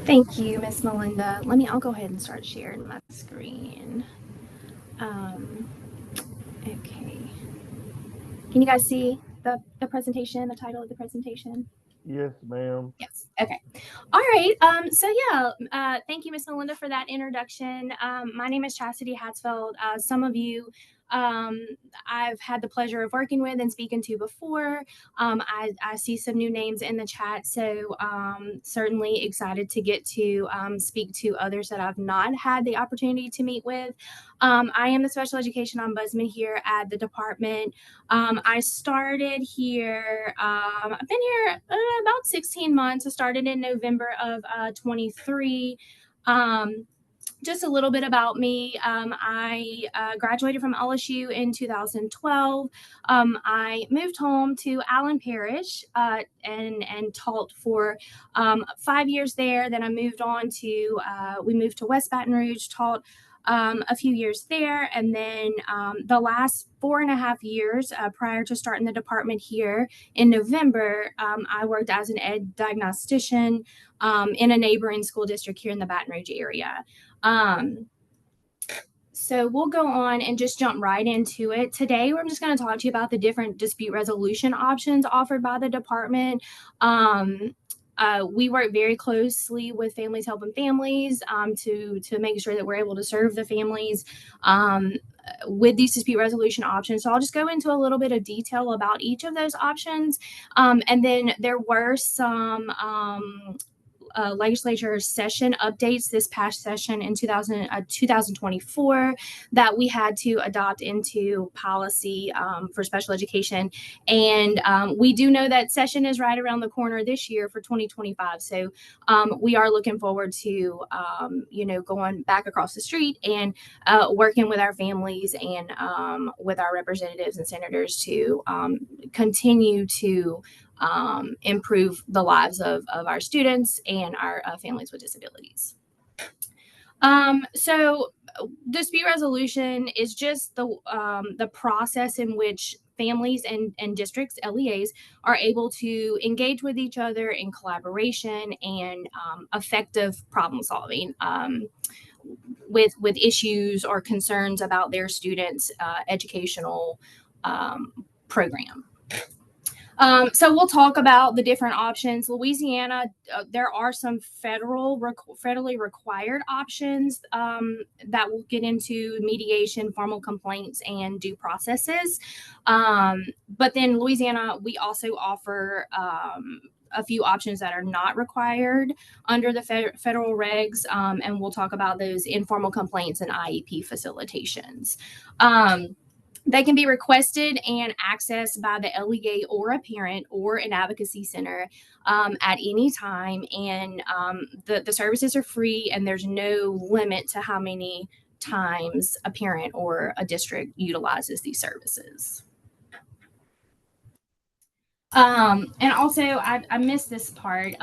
Thank you, Miss Melinda. I'll go ahead and start sharing my screen. Um, okay. Can you guys see the presentation, the title of the presentation? Yes, ma'am. Yes. Okay. All right. Thank you, Miss Melinda, for that introduction. My name is Chasity Hatsfelt. Some of you um, I've had the pleasure of working with and speaking to before. I see some new names in the chat, so certainly excited to get to speak to others that I've not had the opportunity to meet with. I am the Special Education Ombudsman here at the department. I started here, I've been here about 16 months. I started in November of 23. Um, just a little bit about me. I graduated from LSU in 2012. I moved home to Allen Parish and taught for 5 years there. Then I moved on to, we moved to West Baton Rouge, taught a few years there. And then the last 4.5 years prior to starting the department here in November, I worked as an ed diagnostician in a neighboring school district here in the Baton Rouge area. Um, so we'll go on and just jump right into it. Today, I'm just going to talk to you about the different dispute resolution options offered by the department. We work very closely with Families Helping Families to make sure that we're able to serve the families with these dispute resolution options. So I'll just go into a little bit of detail about each of those options. And then there were some legislature session updates this past session in 2024 that we had to adopt into policy for special education. And we do know that session is right around the corner this year for 2025. So we are looking forward to, going back across the street and working with our families and with our representatives and senators to continue to improve the lives of our students and our families with disabilities. So dispute resolution is just the process in which families and districts, LEAs, are able to engage with each other in collaboration and effective problem solving with issues or concerns about their students' educational program. So we'll talk about the different options. Louisiana, there are some federally required options that will get into mediation, formal complaints, and due processes. But then Louisiana, we also offer a few options that are not required under the federal regs, and we'll talk about those informal complaints and IEP facilitations. They can be requested and accessed by the LEA or a parent or an advocacy center at any time. And the services are free, and there's no limit to how many times a parent or a district utilizes these services. And also, I missed this part.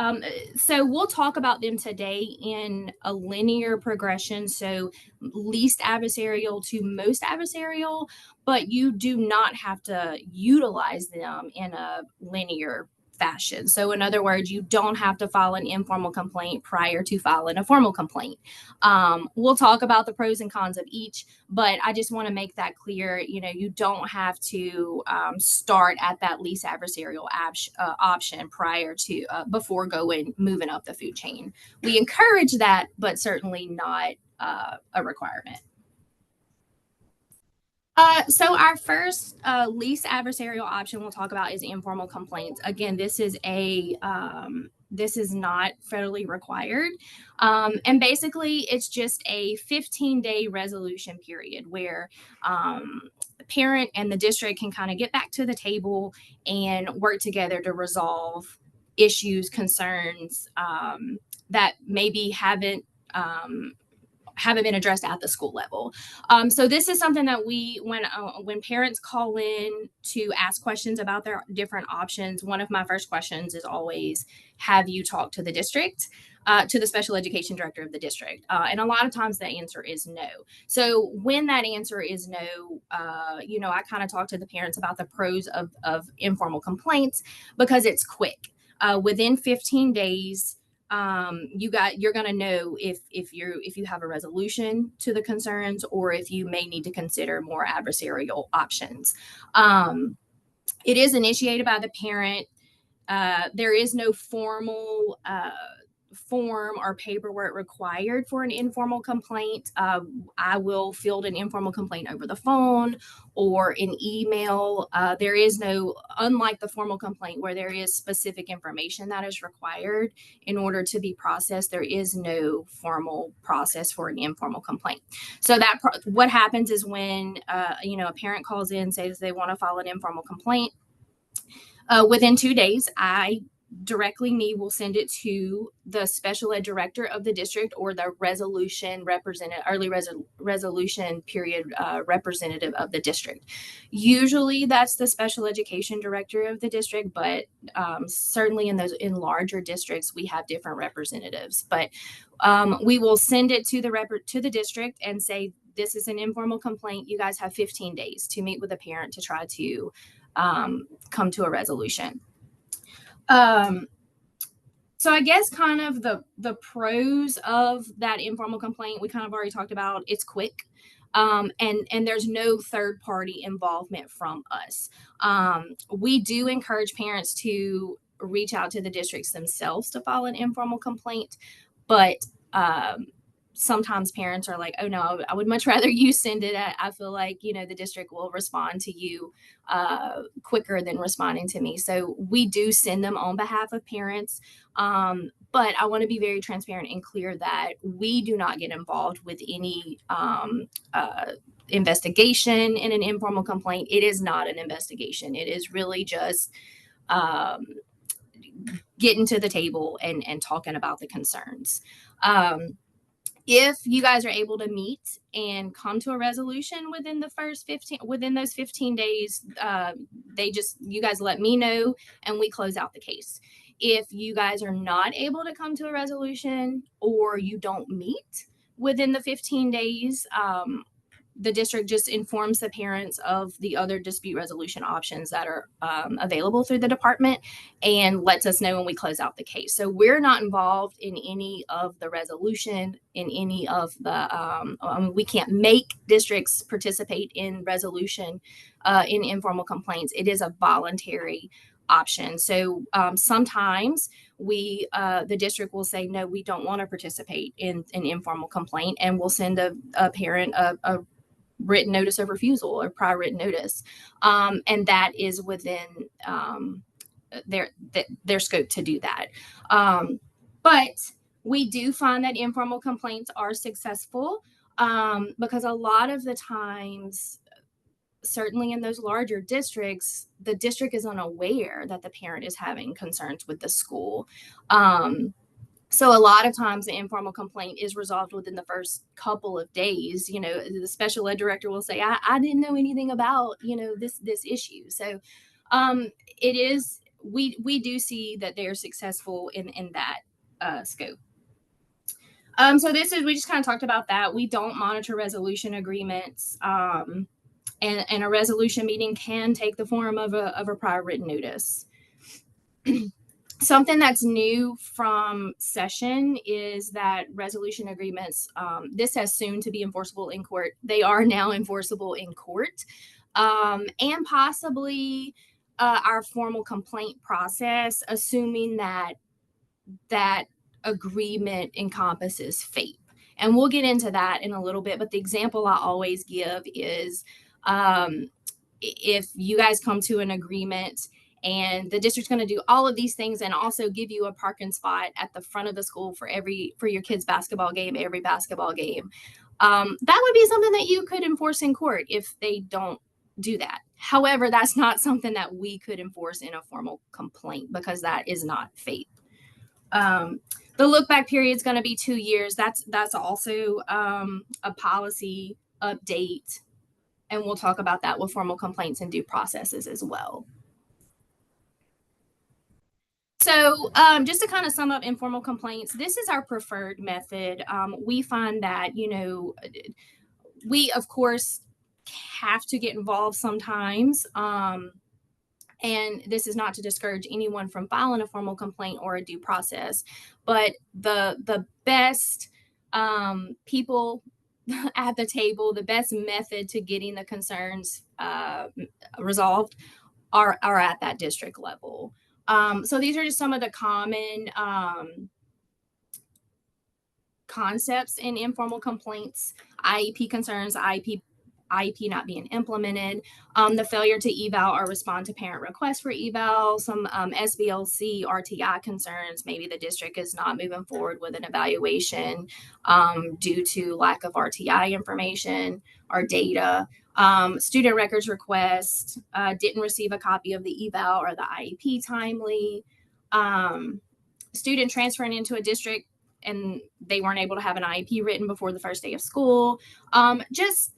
So we'll talk about them today in a linear progression. So least adversarial to most adversarial, but you do not have to utilize them in a linear fashion. So in other words, you don't have to file an informal complaint prior to filing a formal complaint. We'll talk about the pros and cons of each, but I just want to make that clear. You don't have to start at that least adversarial option prior to before moving up the food chain. We encourage that, but certainly not a requirement. So our first least adversarial option we'll talk about is informal complaints. Again, this is not federally required. And basically, it's just a 15-day resolution period where the parent and the district can kind of get back to the table and work together to resolve issues, concerns that maybe haven't been addressed at the school level. So this is something that when parents call in to ask questions about their different options, one of my first questions is always, have you talked to the district, to the special education director of the district? And a lot of times the answer is no. So when that answer is no, I kind of talk to the parents about the pros of informal complaints because it's quick. Within 15 days, you're going to know if you have a resolution to the concerns, or if you may need to consider more adversarial options. It is initiated by the parent. There is no formal form or paperwork required for an informal complaint. I will field an informal complaint over the phone or an email. There is no, unlike the formal complaint where there is specific information that is required in order to be processed, there is no formal process for an informal complaint. So what happens is when a parent calls in, says they want to file an informal complaint, within 2 days, me will send it to the special ed director of the district, or the early resolution period representative of the district. Usually that's the special education director of the district, but certainly in larger districts, we have different representatives. But we will send it to the district and say, this is an informal complaint. You guys have 15 days to meet with a parent to try to come to a resolution. So I guess kind of the pros of that informal complaint, we kind of already talked about. It's quick, and there's no third party involvement from us. We do encourage parents to reach out to the districts themselves to file an informal complaint, but sometimes parents are like, oh no, I would much rather you send it. I feel like, the district will respond to you quicker than responding to me. So we do send them on behalf of parents. But I want to be very transparent and clear that we do not get involved with any investigation in an informal complaint. It is not an investigation. It is really just getting to the table and talking about the concerns. If you guys are able to meet and come to a resolution within those 15 days, you guys let me know and we close out the case. If you guys are not able to come to a resolution, or you don't meet within the 15 days, the district just informs the parents of the other dispute resolution options that are available through the department and lets us know when we close out the case. So we're not involved in any of the resolution, in any of the, we can't make districts participate in resolution in informal complaints. It is a voluntary option. So sometimes the district will say, no, we don't want to participate in an informal complaint, and we'll send a parent a written notice of refusal or prior written notice. And that is within their scope to do that. But we do find that informal complaints are successful because a lot of the times, certainly in those larger districts, the district is unaware that the parent is having concerns with the school. So a lot of times the informal complaint is resolved within the first couple of days. The special ed director will say, I didn't know anything about, this issue. So we do see that they're successful in that scope. So we just kind of talked about that. We don't monitor resolution agreements. And a resolution meeting can take the form of a prior written notice. Something that's new from session is that resolution agreements, this has soon to be enforceable in court. They are now enforceable in court, and possibly our formal complaint process, assuming that agreement encompasses FAPE. And we'll get into that in a little bit, but the example I always give is if you guys come to an agreement and the district's going to do all of these things and also give you a parking spot at the front of the school for your kids' basketball game, every basketball game, that would be something that you could enforce in court if they don't do that. However, that's not something that we could enforce in a formal complaint because that is not FAPE. The look back period is going to be 2 years. That's also a policy update, and we'll talk about that with formal complaints and due processes as well. So just to kind of sum up informal complaints, this is our preferred method. We find that, we, of course, have to get involved sometimes. And this is not to discourage anyone from filing a formal complaint or a due process, but the best people at the table, the best method to getting the concerns resolved are at that district level. So these are just some of the common concepts in informal complaints: IEP concerns, IEP not being implemented, the failure to eval or respond to parent requests for eval, some SBLC, RTI concerns. Maybe the district is not moving forward with an evaluation due to lack of RTI information or data. Student records request, didn't receive a copy of the eval or the IEP timely. Student transferring into a district and they weren't able to have an IEP written before the first day of school. Just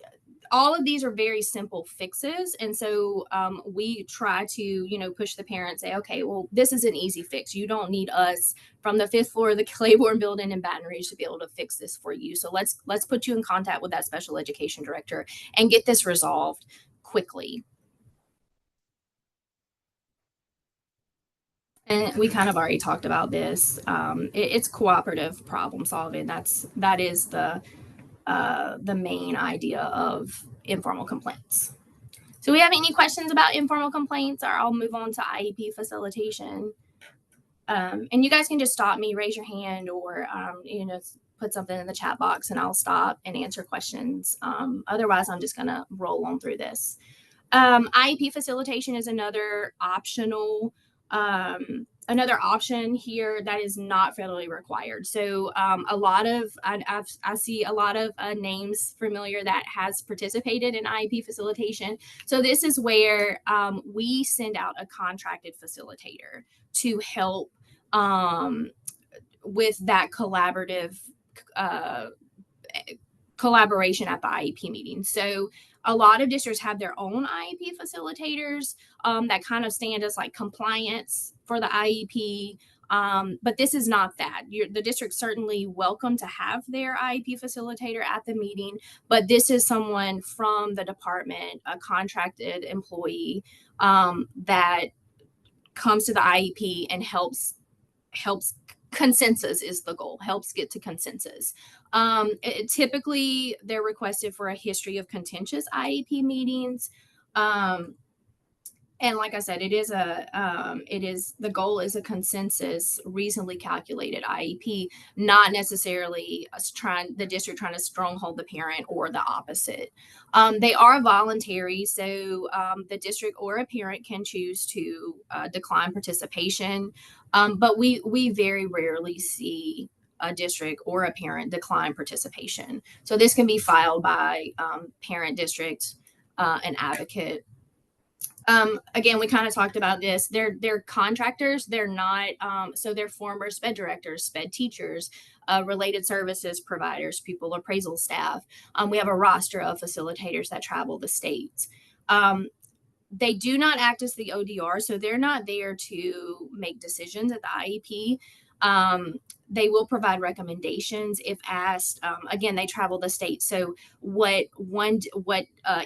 all of these are very simple fixes. And so we try to, push the parents, say, okay, well, this is an easy fix. You don't need us from the 5th floor of the Claiborne building in Baton Rouge to be able to fix this for you. So let's put you in contact with that special education director and get this resolved quickly. And we kind of already talked about this. It's cooperative problem solving. That is the main idea of informal complaints. So we have any questions about informal complaints, or I'll move on to IEP facilitation. And you guys can just stop me, raise your hand, or put something in the chat box and I'll stop and answer questions. Otherwise, I'm just gonna roll on through this. IEP facilitation is another optional option here that is not federally required. So I see a lot of names familiar that has participated in IEP facilitation. So this is where we send out a contracted facilitator to help with that collaboration at the IEP meeting. So a lot of districts have their own IEP facilitators that kind of stand as like compliance for the IEP. But this is not that. The district's certainly welcome to have their IEP facilitator at the meeting, but this is someone from the department, a contracted employee that comes to the IEP and helps consensus is the goal, helps get to consensus. Typically, they're requested for a history of contentious IEP meetings. And like I said, the goal is a consensus, reasonably calculated IEP, not necessarily the district trying to stronghold the parent or the opposite. They are voluntary, so the district or a parent can choose to decline participation. But we very rarely see a district or a parent decline participation. So this can be filed by parent, district, and advocate. Again, we kind of talked about this. They're contractors. They're not, so they're former SPED directors, SPED teachers, related services providers, pupil appraisal staff. We have a roster of facilitators that travel the states. They do not act as the ODR, so they're not there to make decisions at the IEP. They will provide recommendations if asked. Again, they travel the state. So what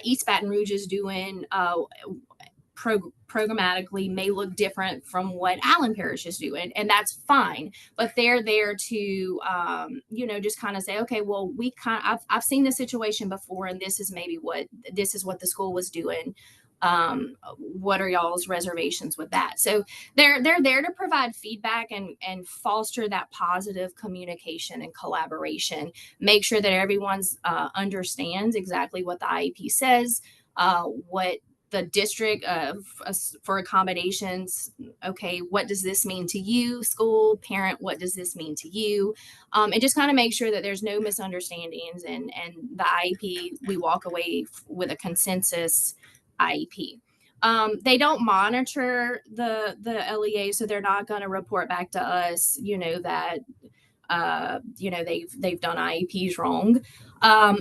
East Baton Rouge is doing programmatically may look different from what Allen Parish is doing, and that's fine. But they're there to, just kind of say, okay, well, I've seen this situation before, and this is what the school was doing. What are y'all's reservations with that? So they're there to provide feedback and foster that positive communication and collaboration. Make sure that everyone's understands exactly what the IEP says, what the district for accommodations. Okay, what does this mean to you, school parent? What does this mean to you? And just kind of make sure that there's no misunderstandings, and the IEP, we walk away with a consensus IEP. They don't monitor the LEA, so they're not going to report back to us, that they've done IEPs wrong.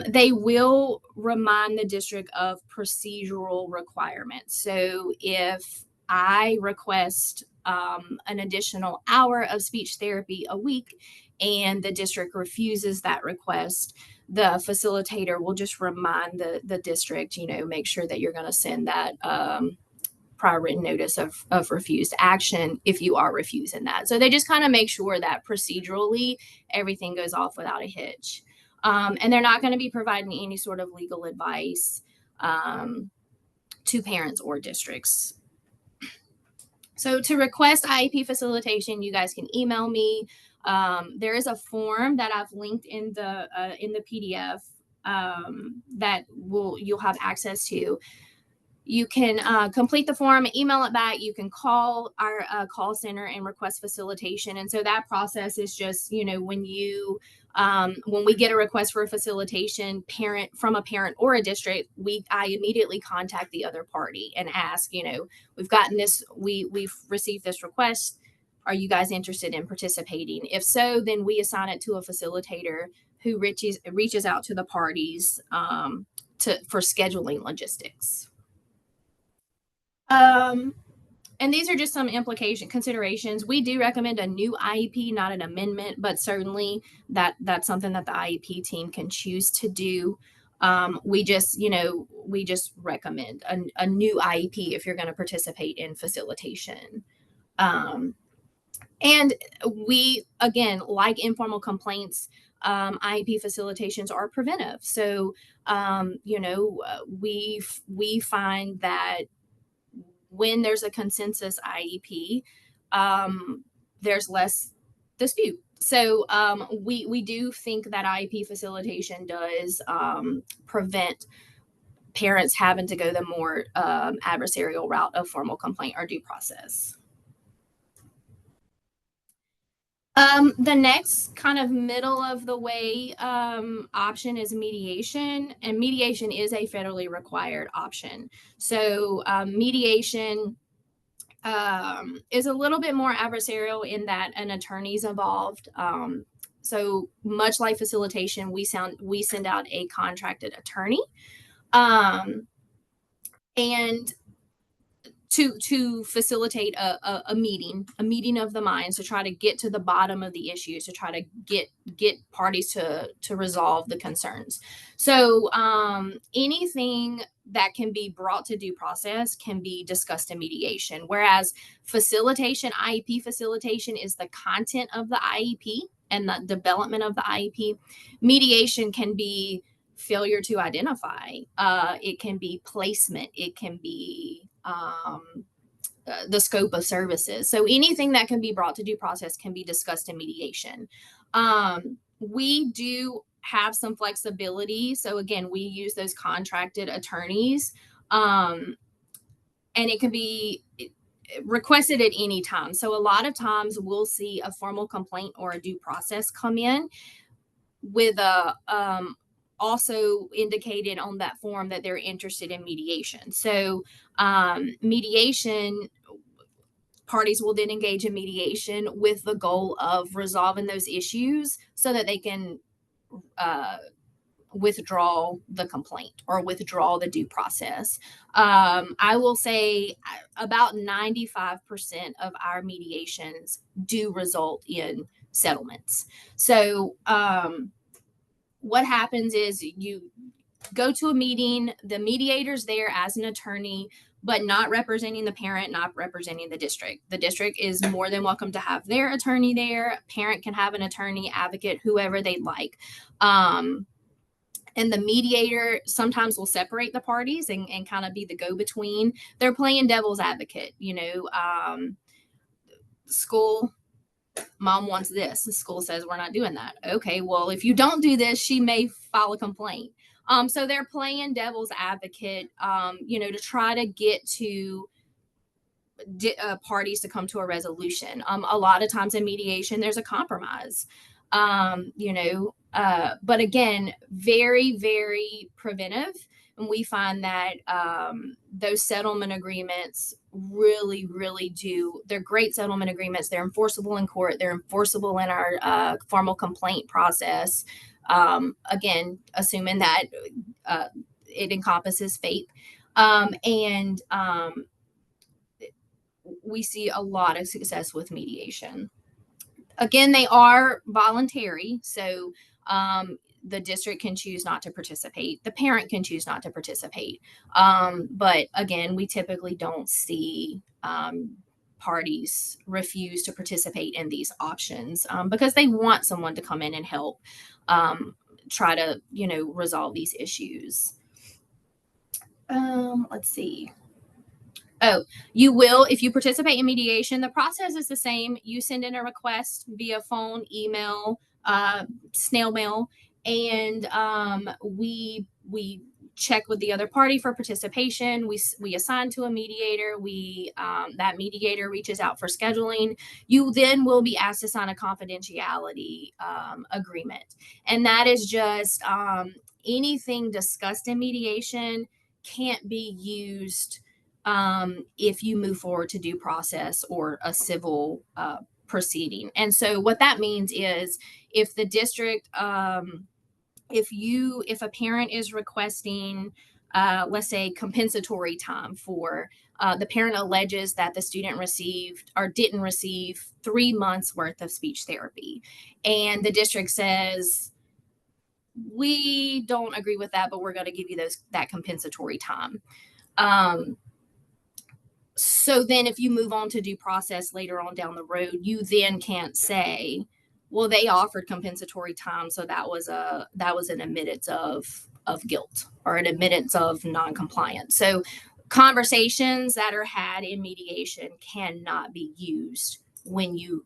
They will remind the district of procedural requirements. So if I request an additional hour of speech therapy a week and the district refuses that request, the facilitator will just remind the district, make sure that you're going to send that prior written notice of refused action if you are refusing that. So they just kind of make sure that procedurally everything goes off without a hitch. And they're not going to be providing any sort of legal advice to parents or districts. So to request IEP facilitation, you guys can email me. There is a form that I've linked in the PDF that you'll have access to. You can complete the form, email it back. You can call our call center and request facilitation. And so that process is just, when we get a request for a facilitation from a parent or a district, I immediately contact the other party and ask, we've gotten this, we've received this request. Are you guys interested in participating? If so, then we assign it to a facilitator who reaches out to the parties for scheduling logistics. And these are just some considerations. We do recommend a new IEP, not an amendment, but certainly that's something that the IEP team can choose to do. We just recommend a new IEP if you're going to participate in facilitation. And we, again, like informal complaints, IEP facilitations are preventive. So, we find that when there's a consensus IEP, there's less dispute. So we do think that IEP facilitation does prevent parents having to go the more adversarial route of formal complaint or due process. The next kind of middle of the way option is mediation, and mediation is a federally required option. So mediation is a little bit more adversarial in that an attorney's involved. So much like facilitation, we send out a contracted attorney, and to facilitate a meeting of the minds, to try to get to the bottom of the issues, to try to get parties to resolve the concerns. So anything that can be brought to due process can be discussed in mediation, whereas IEP facilitation is the content of the IEP and the development of the IEP. Mediation can be failure to identify. It can be placement. It can be the scope of services. So anything that can be brought to due process can be discussed in mediation. We do have some flexibility. So again, we use those contracted attorneys, and it can be requested at any time. So a lot of times we'll see a formal complaint or a due process come in with a also indicated on that form that they're interested in mediation. So mediation, parties will then engage in mediation with the goal of resolving those issues so that they can withdraw the complaint or withdraw the due process. I will say about 95% of our mediations do result in settlements. So what happens is you go to a meeting, the mediator's there as an attorney, but not representing the parent, not representing the district. The district is more than welcome to have their attorney there. Parent can have an attorney, advocate, whoever they'd like. And the mediator sometimes will separate the parties and kind of be the go-between. They're playing devil's advocate, school, mom wants this. The school says we're not doing that. Okay, well, if you don't do this, she may file a complaint. So they're playing devil's advocate, to try to get to parties to come to a resolution. A lot of times in mediation, there's a compromise, but again, very, very preventive. And we find that those settlement agreements really, really they're great settlement agreements. They're enforceable in court. They're enforceable in our formal complaint process. Again, assuming that it encompasses FAPE. And we see a lot of success with mediation. Again, they are voluntary. So the district can choose not to participate. The parent can choose not to participate. But again, we typically don't see parties refuse to participate in these options because they want someone to come in and help try to, resolve these issues. Let's see. Oh, you will, if you participate in mediation, the process is the same. You send in a request via phone, email, snail mail, and we check with the other party for participation. We assign to a mediator. That mediator reaches out for scheduling. You then will be asked to sign a confidentiality agreement, and that is just anything discussed in mediation can't be used if you move forward to due process or a civil proceeding. And so what that means is if the district, if a parent is requesting, let's say, compensatory time for the parent alleges that the student received or didn't receive 3 months worth of speech therapy, and the district says, we don't agree with that, but we're going to give you that compensatory time. So then if you move on to due process later on down the road, you then can't say, well, they offered compensatory time, so that was an admittance of guilt or an admittance of noncompliance. So conversations that are had in mediation cannot be used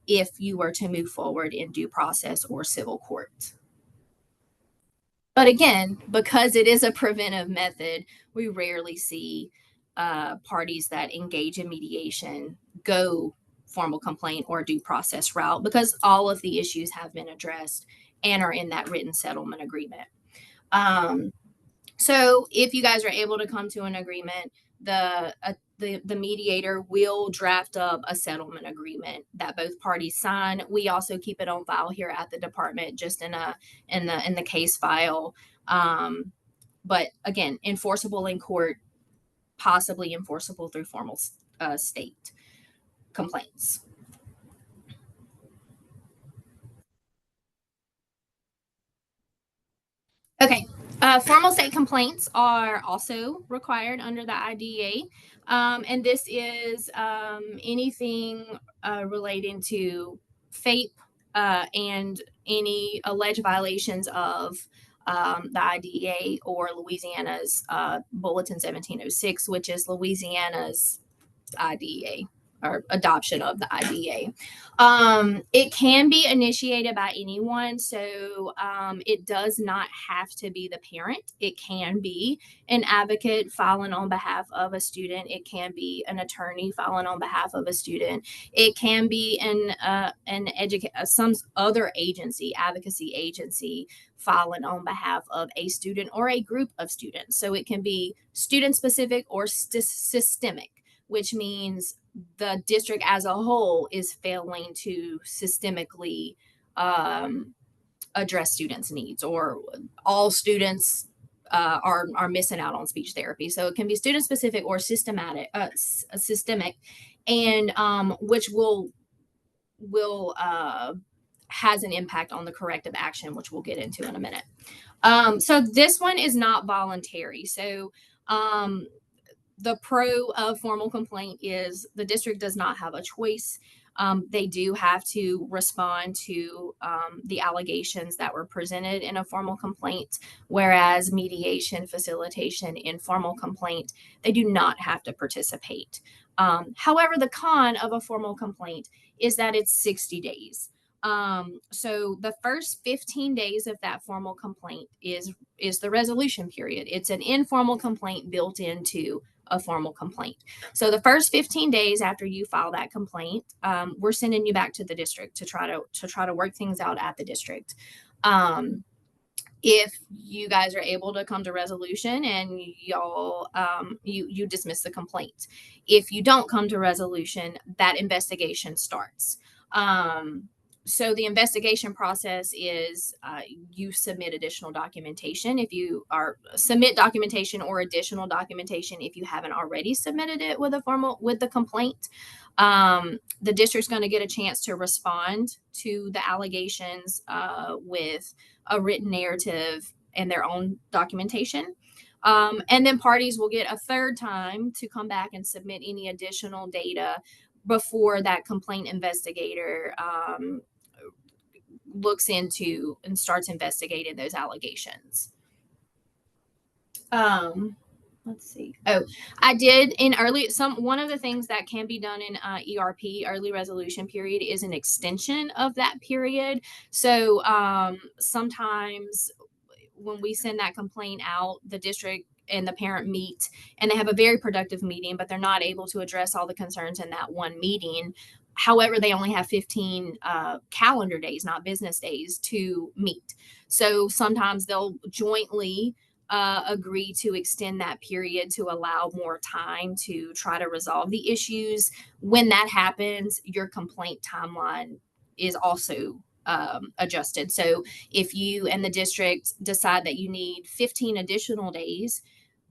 if you were to move forward in due process or civil court. But again, because it is a preventive method, we rarely see parties that engage in mediation go formal complaint or due process route because all of the issues have been addressed and are in that written settlement agreement. So if you guys are able to come to an agreement, the mediator will draft up a settlement agreement that both parties sign. We also keep it on file here at the department, just in the case file. But again, enforceable in court, possibly enforceable through formal state complaints. Okay. Formal state complaints are also required under the IDEA. And this is anything relating to FAPE and any alleged violations of the IDEA or Louisiana's Bulletin 1706, which is Louisiana's IDEA or adoption of the IDEA. It can be initiated by anyone, so it does not have to be the parent. It can be an advocate filing on behalf of a student. It can be an attorney filing on behalf of a student. It can be some other agency, advocacy agency, filing on behalf of a student or a group of students. So it can be student specific or systemic, which means the district as a whole is failing to systemically address students' needs, or all students are missing out on speech therapy. So it can be student specific or systemic, and which will has an impact on the corrective action, which we'll get into in a minute. So this one is not voluntary. So the pro of formal complaint is the district does not have a choice. They do have to respond to the allegations that were presented in a formal complaint, whereas mediation, facilitation, informal complaint, they do not have to participate. However, the con of a formal complaint is that it's 60 days. So the first 15 days of that formal complaint is the resolution period. It's an informal complaint built into a formal complaint. So the first 15 days after you file that complaint, we're sending you back to the district to try to work things out at the district. If you guys are able to come to resolution and y'all you dismiss the complaint. If you don't come to resolution, that investigation starts. So the investigation process is you submit additional documentation if you submit documentation or additional documentation if you haven't already submitted it with the complaint. The district's going to get a chance to respond to the allegations with a written narrative and their own documentation. And then parties will get a third time to come back and submit any additional data before that complaint investigator looks into and starts investigating those allegations. Let's see. Oh, I did in one of the things that can be done in ERP, early resolution period, is an extension of that period. So sometimes when we send that complaint out, the district and the parent meet and they have a very productive meeting, but they're not able to address all the concerns in that one meeting. However, they only have 15 calendar days, not business days, to meet. So sometimes they'll jointly agree to extend that period to allow more time to try to resolve the issues. When that happens, your complaint timeline is also adjusted. So if you and the district decide that you need 15 additional days,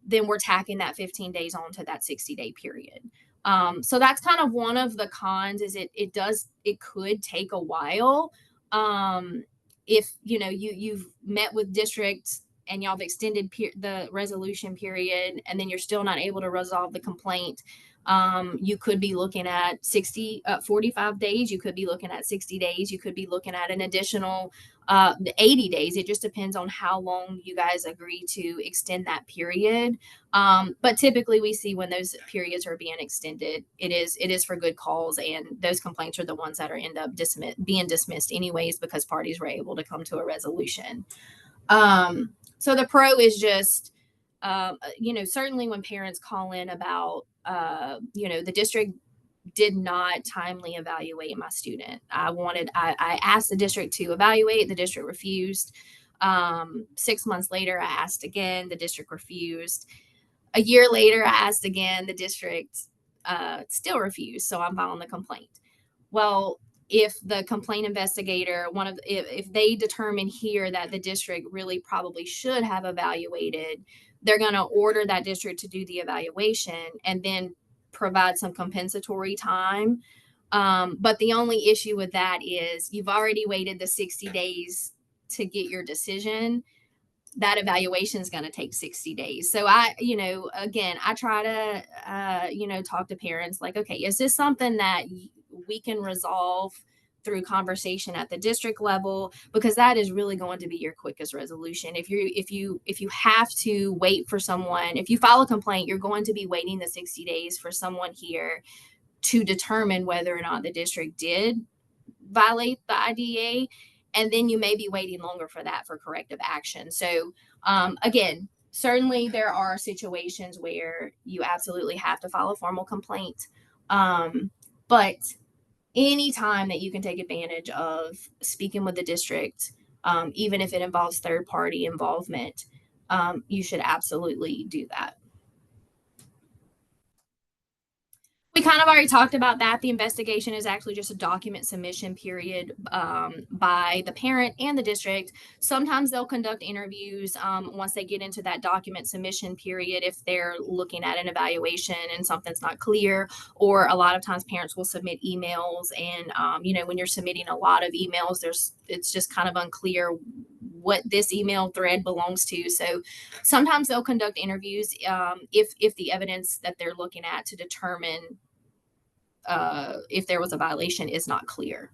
then we're tacking that 15 days onto that 60-day period. So that's kind of one of the cons is it could take a while. If you've met with districts and y'all have extended the resolution period and then you're still not able to resolve the complaint, you could be looking at 45 days. You could be looking at 60 days. You could be looking at an additional 80 days. It just depends on how long you guys agree to extend that period. But typically we see when those periods are being extended, it is for good cause. And those complaints are the ones that are end up being dismissed anyways, because parties were able to come to a resolution. So the pro is just, certainly when parents call in about, the district did not timely evaluate my student. I asked the district to evaluate, the district refused. 6 months later, I asked again, the district refused. A year later, I asked again, the district still refused. So I'm filing the complaint. Well, if the complaint investigator, if they determine here that the district really probably should have evaluated, they're going to order that district to do the evaluation and then provide some compensatory time. But the only issue with that is you've already waited the 60 days to get your decision. That evaluation is going to take 60 days. So I try to, talk to parents like, okay, is this something that we can resolve through conversation at the district level? Because that is really going to be your quickest resolution. If you have to wait for someone, if you file a complaint, you're going to be waiting the 60 days for someone here to determine whether or not the district did violate the IDEA. And then you may be waiting longer for that for corrective action. So again, certainly there are situations where you absolutely have to file a formal complaint. But any time that you can take advantage of speaking with the district, even if it involves third party involvement, you should absolutely do that. We kind of already talked about that. The investigation is actually just a document submission period by the parent and the district. Sometimes they'll conduct interviews once they get into that document submission period if they're looking at an evaluation and something's not clear. Or a lot of times parents will submit emails, and when you're submitting a lot of emails, it's just kind of unclear what this email thread belongs to. So sometimes they'll conduct interviews if the evidence that they're looking at to determine if there was a violation is not clear.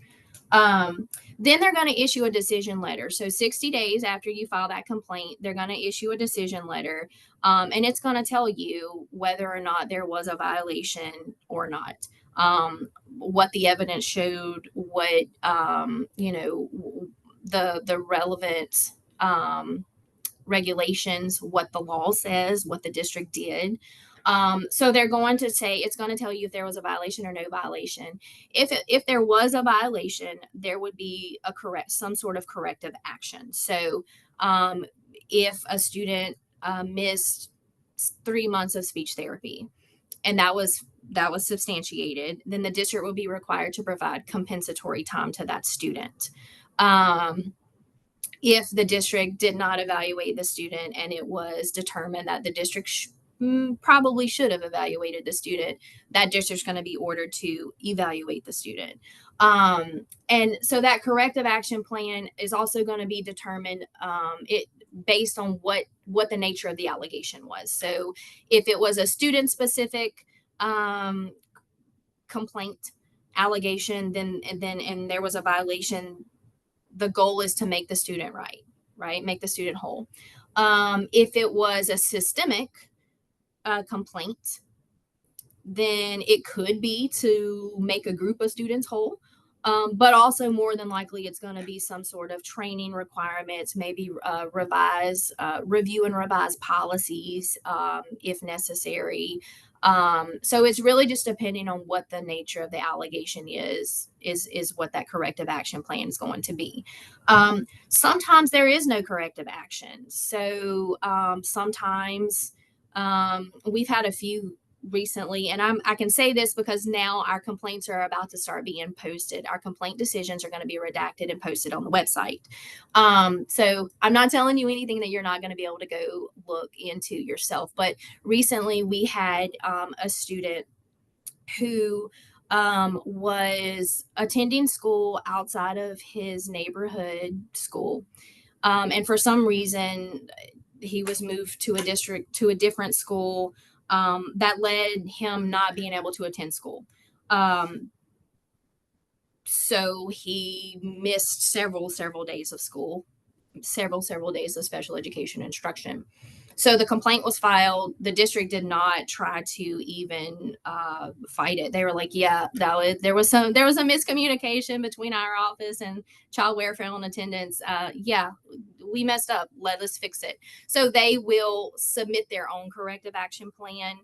Then they're going to issue a decision letter. So 60 days after you file that complaint, they're going to issue a decision letter, and it's going to tell you whether or not there was a violation or not. What the evidence showed, what the relevant regulations, what the law says, what the district did. So they're going to say, it's going to tell you if there was a violation or no violation. If there was a violation, there would be some sort of corrective action. So if a student missed 3 months of speech therapy and that was substantiated, then the district will be required to provide compensatory time to that student. If the district did not evaluate the student and it was determined that the district probably should have evaluated the student, that district's going to be ordered to evaluate the student. And so that corrective action plan is also going to be determined it based on what the nature of the allegation was. So if it was a student specific complaint allegation, then and there was a violation, the goal is to make the student right, make the student whole. If it was a systemic complaint, then it could be to make a group of students whole. But also more than likely, it's going to be some sort of training requirements, maybe review and revise policies if necessary. So it's really just depending on what the nature of the allegation is what that corrective action plan is going to be. Sometimes there is no corrective action. So sometimes we've had a few recently, and I can say this because now our complaints are about to start being posted. Our complaint decisions are going to be redacted and posted on the website. So I'm not telling you anything that you're not going to be able to go look into yourself. But recently we had a student who was attending school outside of his neighborhood school. And for some reason, he was moved to a different school that led him not being able to attend school. So he missed several days of school, several days of special education instruction. So the complaint was filed. The district did not try to even fight it. They were like, "Yeah, there was a miscommunication between our office and child welfare and attendance. Yeah, we messed up. Let us fix it." So they will submit their own corrective action plan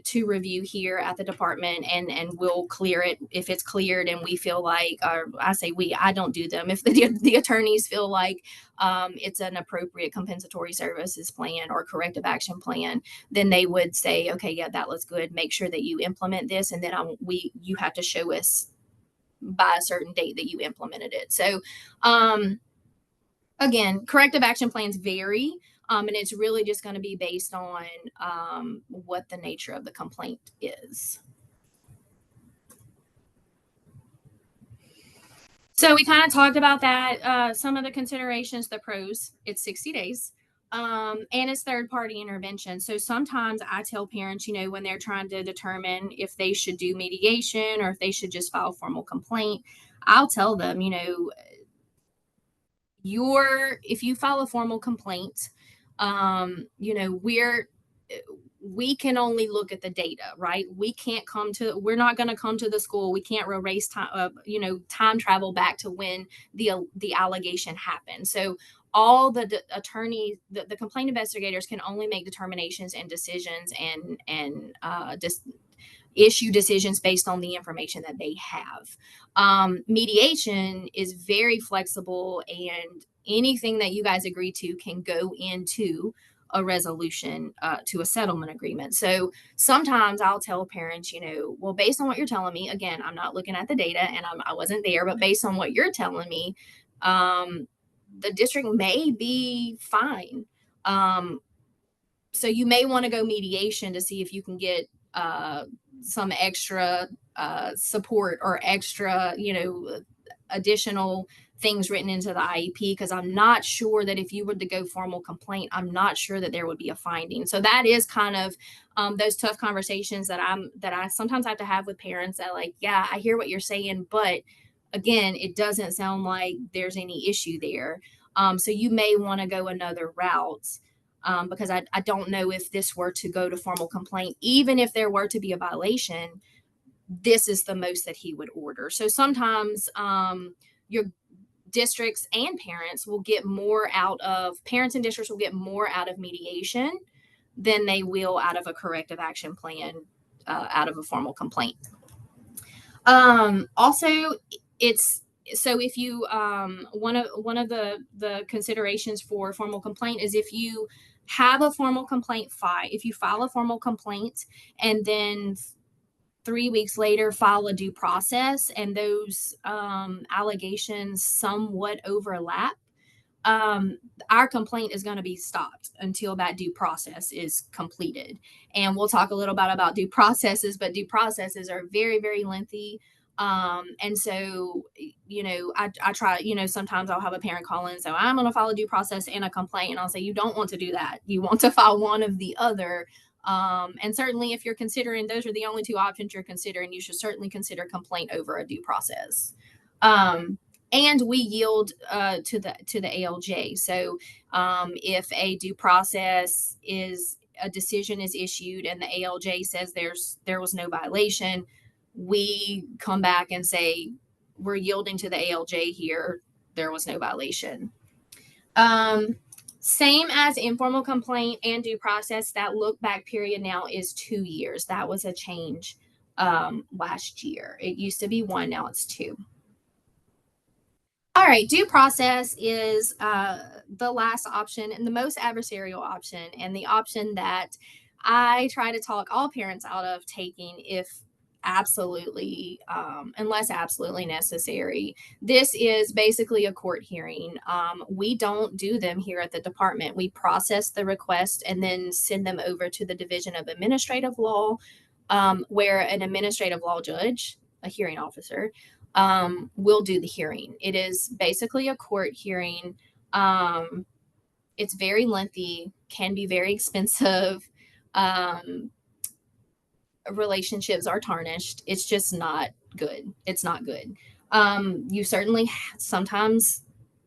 to review here at the department, and we'll clear it if it's cleared and we feel like, or I say I don't do them, if the attorneys feel like it's an appropriate compensatory services plan or corrective action plan, then they would say, okay, yeah, that looks good, make sure that you implement this, and then you have to show us by a certain date that you implemented it. So again, corrective action plans vary. And it's really just going to be based on what the nature of the complaint is. So we kind of talked about that. Some of the considerations, the pros, it's 60 days. And it's third party intervention. So sometimes I tell parents, when they're trying to determine if they should do mediation or if they should just file a formal complaint, I'll tell them, if you file a formal complaint, we can only look at the data, right? We're not going to come to the school. We can't erase time, time travel back to when the allegation happened. So all the attorneys, the complaint investigators can only make determinations and decisions and just issue decisions based on the information that they have. Mediation is very flexible, and anything that you guys agree to can go into a resolution to a settlement agreement. So sometimes I'll tell parents, well, based on what you're telling me, again, I'm not looking at the data and I wasn't there, but based on what you're telling me, the district may be fine. So you may want to go mediation to see if you can get some extra support or extra, additional things written into the IEP, because I'm not sure that if you were to go formal complaint, I'm not sure that there would be a finding. So that is kind of those tough conversations that I sometimes have to have with parents that, like, yeah, I hear what you're saying, but again, it doesn't sound like there's any issue there. So you may want to go another route. Because I don't know if this were to go to formal complaint, even if there were to be a violation, this is the most that he would order. So sometimes your districts and parents will get more parents and districts will get more out of mediation than they will out of a corrective action plan, out of a formal complaint. Also, if you one of the considerations for formal complaint is if you have a formal complaint if you file a formal complaint and then 3 weeks later file a due process and those allegations somewhat overlap, our complaint is going to be stopped until that due process is completed. And we'll talk a little bit about due processes, but due processes are very, very lengthy. And so, I try, sometimes I'll have a parent call in, so I'm going to file a due process and a complaint. And I'll say, you don't want to do that. You want to file one of the other. And certainly if you're considering, those are the only two options you're considering, you should certainly consider complaint over a due process. And we yield to the ALJ. So if a due process is a decision is issued and the ALJ says there was no violation, we come back and say we're yielding to the ALJ here. There was no violation. Same as informal complaint and due process, that look back period now is 2 years. That was a change last year. It used to be 1, now it's 2. All right, due process is the last option and the most adversarial option, and the option that I try to talk all parents out of taking if absolutely, unless absolutely necessary. This is basically a court hearing. We don't do them here at the department. We process the request and then send them over to the Division of Administrative Law, where an administrative law judge, a hearing officer, will do the hearing. It is basically a court hearing. It's very lengthy, can be very expensive. Relationships are tarnished. It's just not good. It's not good. You certainly, sometimes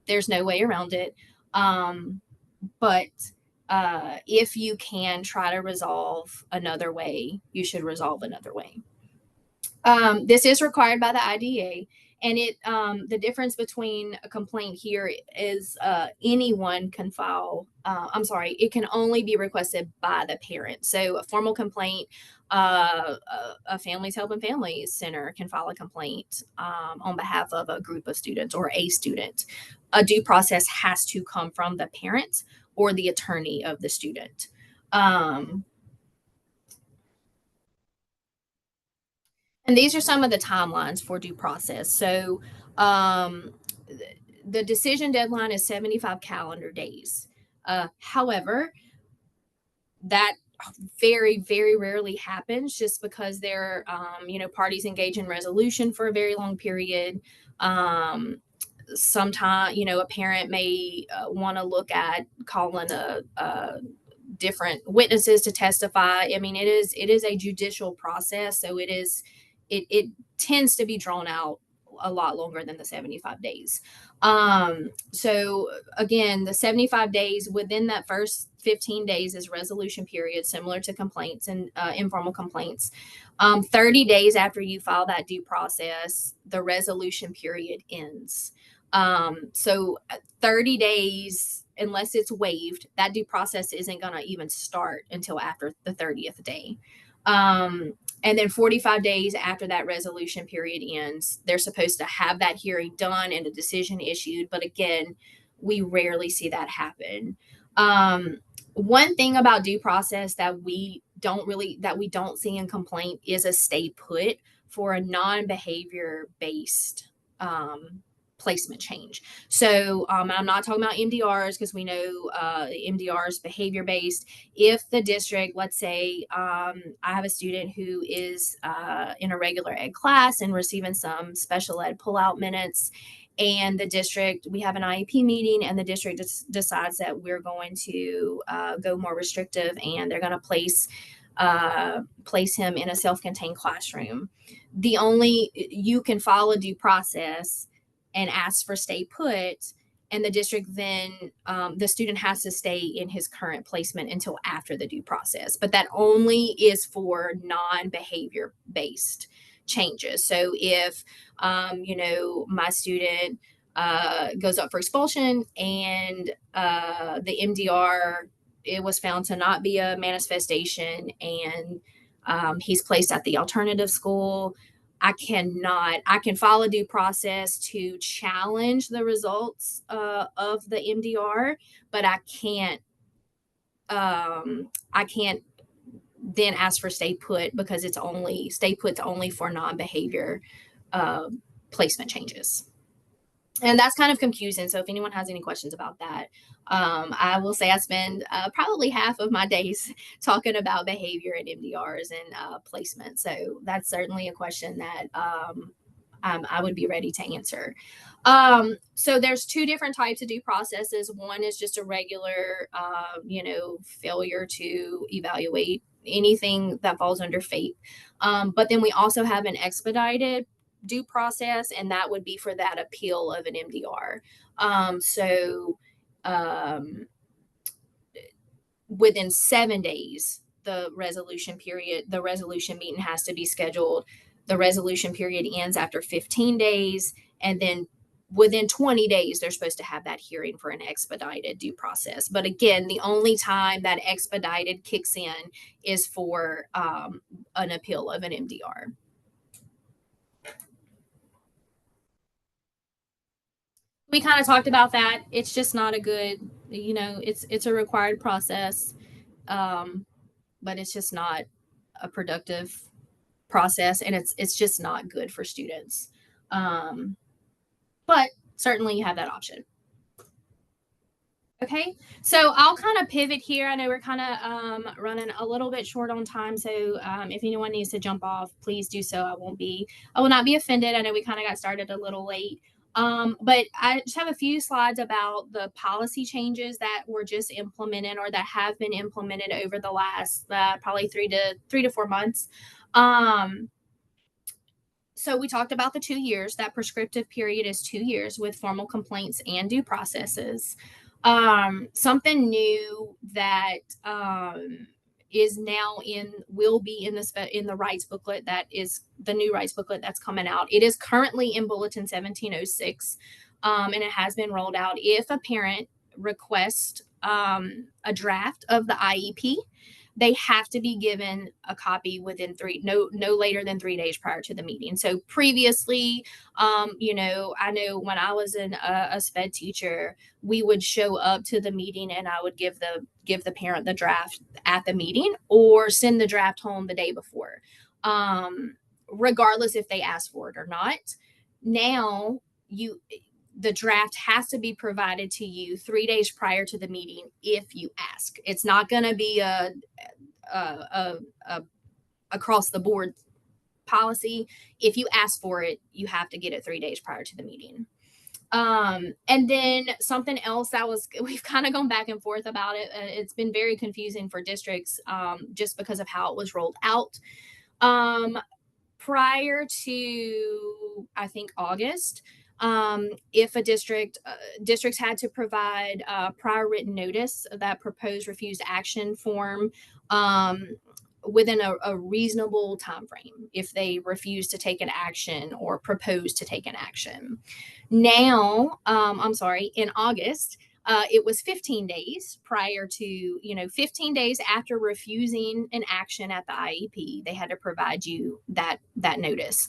there's no way around it. But if you can try to resolve another way, you should resolve another way. This is required by the IDA, and the difference between a complaint here is anyone can file. It can only be requested by the parent. So a formal complaint, a Families Helping Families Center can file a complaint on behalf of a group of students or a student. A due process has to come from the parent or the attorney of the student. And these are some of the timelines for due process. So the decision deadline is 75 calendar days. However, that very, very rarely happens just because they're, parties engage in resolution for a very long period. Sometimes, a parent may want to look at calling a different witnesses to testify. I mean, it is a judicial process, so it tends to be drawn out a lot longer than the 75 days. So again, the 75 days, within that first 15 days is resolution period, similar to complaints and informal complaints. 30 days after you file that due process, the resolution period ends. So 30 days, unless it's waived, that due process isn't going to even start until after the 30th day. And then 45 days after that resolution period ends, they're supposed to have that hearing done and a decision issued. But again, we rarely see that happen. One thing about due process that we don't see in complaint is a stay put for a non-behavior based placement change. So I'm not talking about MDRs because we know MDRs behavior based. If the district, let's say I have a student who is in a regular ed class and receiving some special ed pullout minutes, and the district, we have an IEP meeting and the district decides that we're going to go more restrictive and they're going to place him in a self-contained classroom. You can file a due process and ask for stay put, and the district then the student has to stay in his current placement until after the due process. But that only is for non-behavior based changes. So if my student goes up for expulsion and the MDR, it was found to not be a manifestation, and he's placed at the alternative school, I can file a due process to challenge the results of the MDR, but I can't then ask for stay put because stay put's only for non-behavior placement changes. And that's kind of confusing. So if anyone has any questions about that, I will say I spend probably half of my days talking about behavior and MDRs and placement. So that's certainly a question that I would be ready to answer. So there's two different types of due processes. One is just a regular, failure to evaluate anything that falls under FAPE. But then we also have an expedited due process, and that would be for that appeal of an MDR. So within 7 days, the resolution meeting has to be scheduled. The resolution period ends after 15 days, and then within 20 days, they're supposed to have that hearing for an expedited due process. But again, the only time that expedited kicks in is for an appeal of an MDR. We kind of talked about that. It's just not a good, it's a required process, but it's just not a productive process, and it's just not good for students. But certainly you have that option. Okay, so I'll kind of pivot here. I know we're kind of running a little bit short on time, so if anyone needs to jump off, please do so. I will not be offended. I know we kind of got started a little late. But I just have a few slides about the policy changes that were just implemented or that have been implemented over the last probably 3 to 4 months. So we talked about the 2 years. That prescriptive period is 2 years with formal complaints and due processes. Something new that is now will be in the rights booklet, that is the new rights booklet that's coming out. It is currently in Bulletin 1706, and it has been rolled out. If a parent requests a draft of the IEP, they have to be given a copy within no later than 3 days prior to the meeting. So previously, I know when I was a SPED teacher, we would show up to the meeting and I would give the parent the draft at the meeting or send the draft home the day before, regardless if they asked for it or not. Now the draft has to be provided to you 3 days prior to the meeting if you ask. It's not going to be a across the board policy. If you ask for it, you have to get it 3 days prior to the meeting. And then something else we've kind of gone back and forth about it. It's been very confusing for districts just because of how it was rolled out. Prior to, I think, August, if a districts had to provide prior written notice of that proposed refused action form within a reasonable time frame if they refuse to take an action or propose to take an action. Now, in August, it was 15 days prior to, 15 days after refusing an action at the IEP, they had to provide you that notice.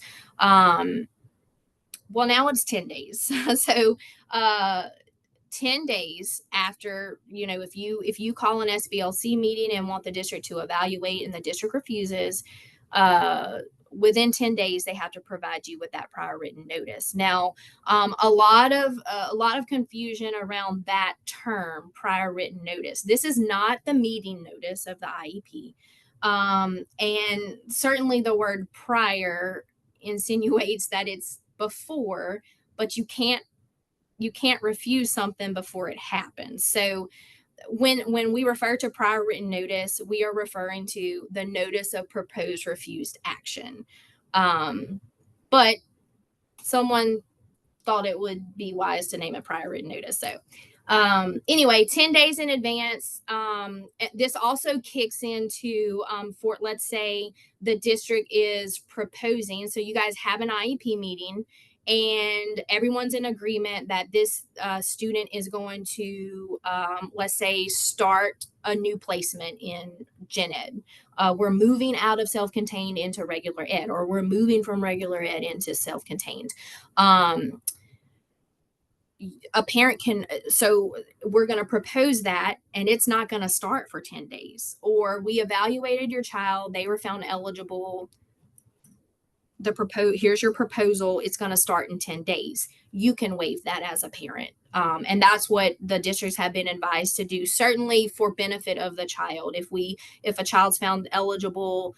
Well, now it's 10 days. So 10 days after, if you call an SBLC meeting and want the district to evaluate and the district refuses, within 10 days, they have to provide you with that prior written notice. Now, a lot of confusion around that term, prior written notice. This is not the meeting notice of the IEP. And certainly the word prior insinuates that it's before, but you can't refuse something before it happens. So when we refer to prior written notice, we are referring to the notice of proposed refused action. But someone thought it would be wise to name it prior written notice. So anyway, 10 days in advance. This also kicks into for, let's say the district is proposing. So you guys have an IEP meeting and everyone's in agreement that this student is going to, let's say, start a new placement in gen ed. We're moving out of self-contained into regular ed, or we're moving from regular ed into self-contained. A parent so we're going to propose that, and it's not going to start for 10 days. Or we evaluated your child, they were found eligible, here's your proposal. It's going to start in 10 days. You can waive that as a parent. And that's what the districts have been advised to do, certainly for benefit of the child. If a child's found eligible,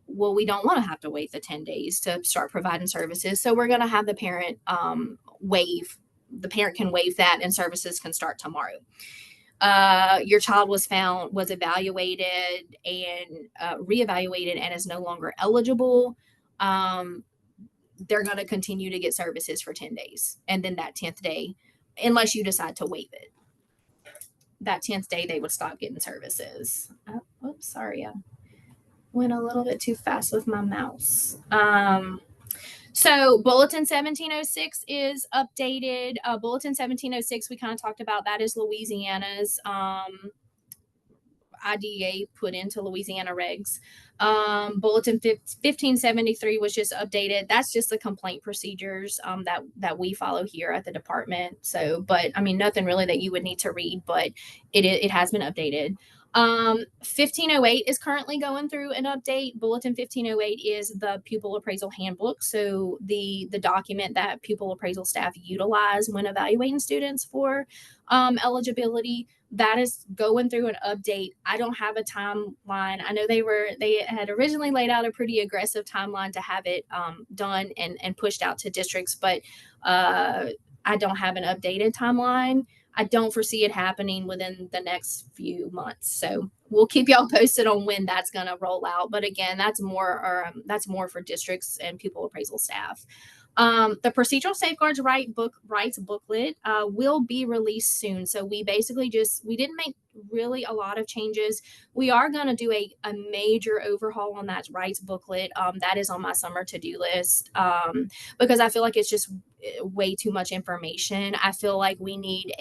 well, we don't want to have to wait the 10 days to start providing services. So we're going to have the parent the parent can waive that, and services can start tomorrow. Your child was evaluated and reevaluated and is no longer eligible. They're going to continue to get services for 10 days. And then that 10th day, unless you decide to waive it, that 10th day, they would stop getting services. Oops, sorry. I went a little bit too fast with my mouse. So Bulletin 1706 is updated. Bulletin 1706, we kind of talked about, that is Louisiana's IDEA put into Louisiana regs. Bulletin 1573 was just updated. That's just the complaint procedures that we follow here at the department. So, but I mean, nothing really that you would need to read, but it has been updated. 1508 is currently going through an update. Bulletin 1508 is the pupil appraisal handbook. So the document that pupil appraisal staff utilize when evaluating students for eligibility, that is going through an update. I don't have a timeline. I know they had originally laid out a pretty aggressive timeline to have it done and pushed out to districts, but I don't have an updated timeline. I don't foresee it happening within the next few months. So we'll keep y'all posted on when that's going to roll out. But again, that's more for districts and pupil appraisal staff. The procedural safeguards rights booklet will be released soon. So we basically we didn't make really a lot of changes. We are going to do a major overhaul on that rights booklet. That is on my summer to-do list because I feel like it's just way too much information. I feel like we need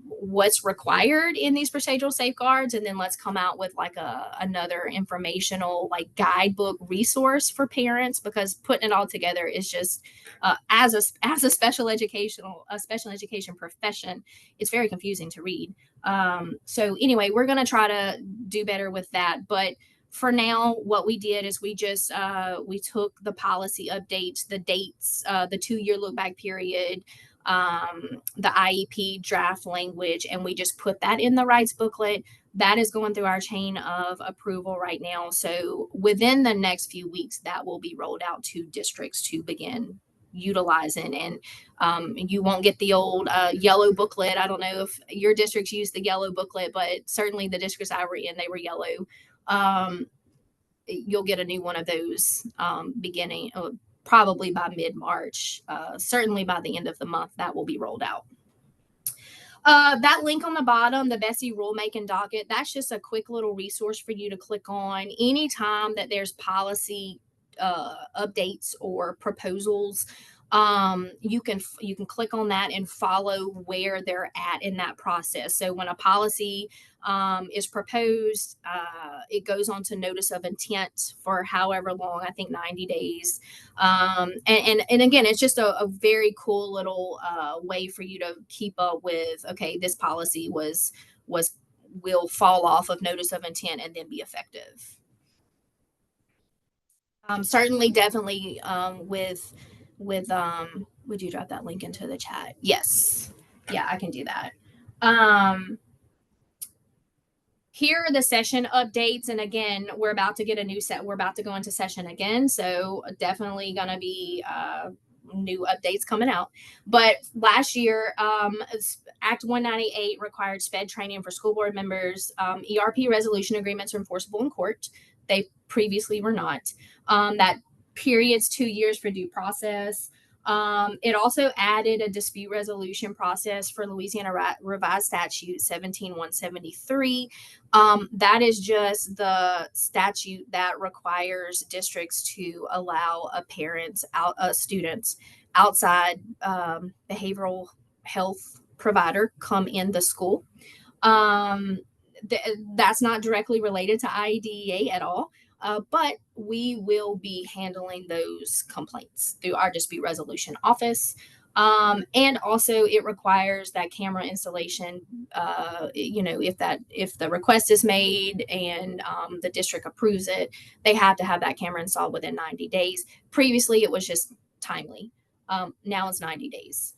what's required in these procedural safeguards, and then let's come out with like another informational like guidebook resource for parents, because putting it all together is just as a special education profession, it's very confusing to read. So anyway, we're going to try to do better with that. But for now, what we did is we just we took the policy updates, the dates, the 2-year look back period, the IEP draft language, and we just put that in the rights booklet. That is going through our chain of approval right now. So within the next few weeks, that will be rolled out to districts to begin utilizing. And you won't get the old yellow booklet. I don't know if your districts use the yellow booklet, but certainly the districts I were in, they were yellow. You'll get a new one of those beginning probably by mid-March. Certainly by the end of the month, that will be rolled out. That link on the bottom, the Bessie rulemaking docket, that's just a quick little resource for you to click on anytime that there's policy updates or proposals. You can click on that and follow where they're at in that process. So when a policy is proposed, it goes on to notice of intent for however long, I think 90 days. And again, it's just a very cool little way for you to keep up with, okay, this policy will fall off of notice of intent and then be effective. Certainly, definitely with would you drop that link into the chat? Yes. Yeah, I can do that. Here are the session updates. And again, we're about to get a new set. We're about to go into session again. So definitely going to be new updates coming out. But last year, Act 198 required SPED training for school board members. ERP resolution agreements are enforceable in court. They previously were not. That period's 2 years for due process. It also added a dispute resolution process for Louisiana Revised Statute 17173. That is just the statute that requires districts to allow students outside behavioral health provider come in the school. That's not directly related to IDEA at all. But we will be handling those complaints through our dispute resolution office. And also it requires that camera installation, if the request is made and the district approves it, they have to have that camera installed within 90 days. Previously, it was just timely. Now it's 90 days.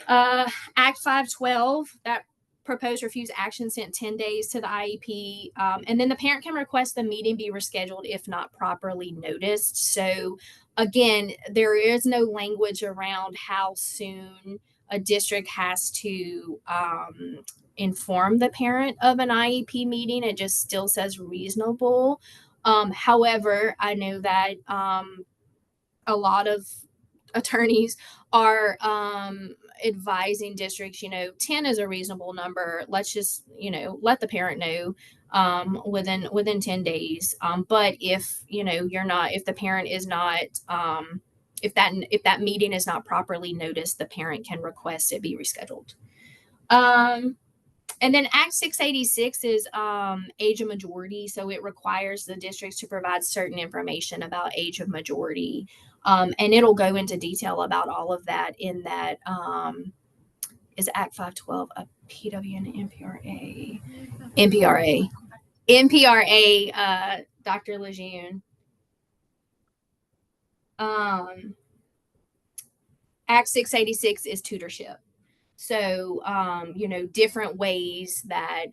Act 512, that proposed refuse action sent 10 days to the IEP. And then the parent can request the meeting be rescheduled if not properly noticed. So again, there is no language around how soon a district has to inform the parent of an IEP meeting. It just still says reasonable. However, I know that a lot of attorneys are advising districts, 10 is a reasonable number. Let's just, let the parent know within 10 days. But if, if the parent is not, if that meeting is not properly noticed, the parent can request it be rescheduled. And then Act 686 is age of majority. So it requires the districts to provide certain information about age of majority. And it'll go into detail about all of that in that is Act 512 a PW and NPRA. NPRA, Dr. Lejeune. Act 686 is tutorship. So, different ways that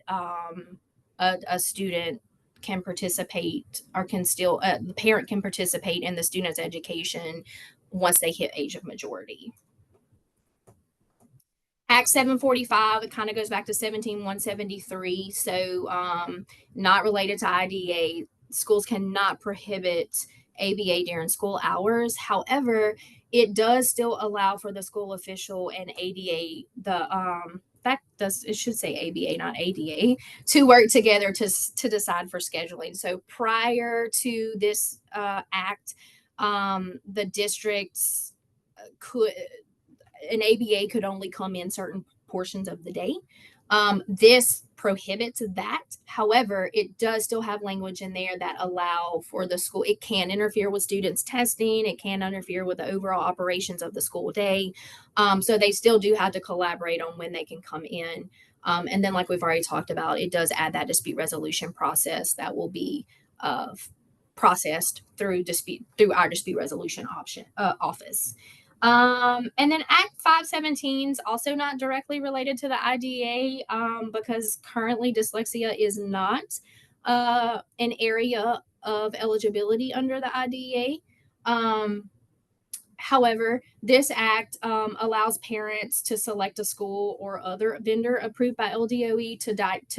a student can participate or can still, the parent can participate in the student's education once they hit age of majority. Act 745, it kind of goes back to 17173. So, not related to IDA. Schools cannot prohibit ABA during school hours. However, it does still allow for the school official and ADA, it should say ABA, not ADA, to work together to decide for scheduling. So prior to this act, the districts an ABA could only come in certain portions of the day. This prohibits that. However, it does still have language in there that allow for the school. It can interfere with students' testing. It can interfere with the overall operations of the school day. So they still do have to collaborate on when they can come in. And then, like we've already talked about, it does add that dispute resolution process that will be processed through our dispute resolution office. And then Act 517 is also not directly related to the IDA because currently dyslexia is not an area of eligibility under the IDEA. However, this act allows parents to select a school or other vendor approved by LDOE to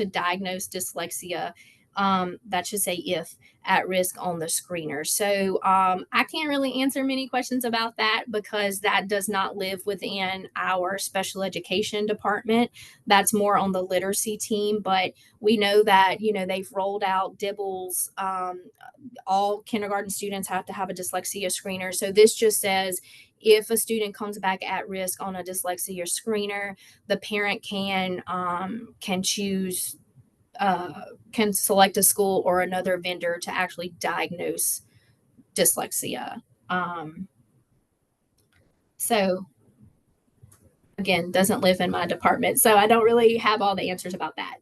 diagnose dyslexia. That should say if at risk on the screener. So I can't really answer many questions about that because that does not live within our special education department. That's more on the literacy team. But we know that, they've rolled out DIBELS. All kindergarten students have to have a dyslexia screener. So this just says if a student comes back at risk on a dyslexia screener, the parent can choose can select a school or another vendor to actually diagnose dyslexia. So again, doesn't live in my department, so I don't really have all the answers about that.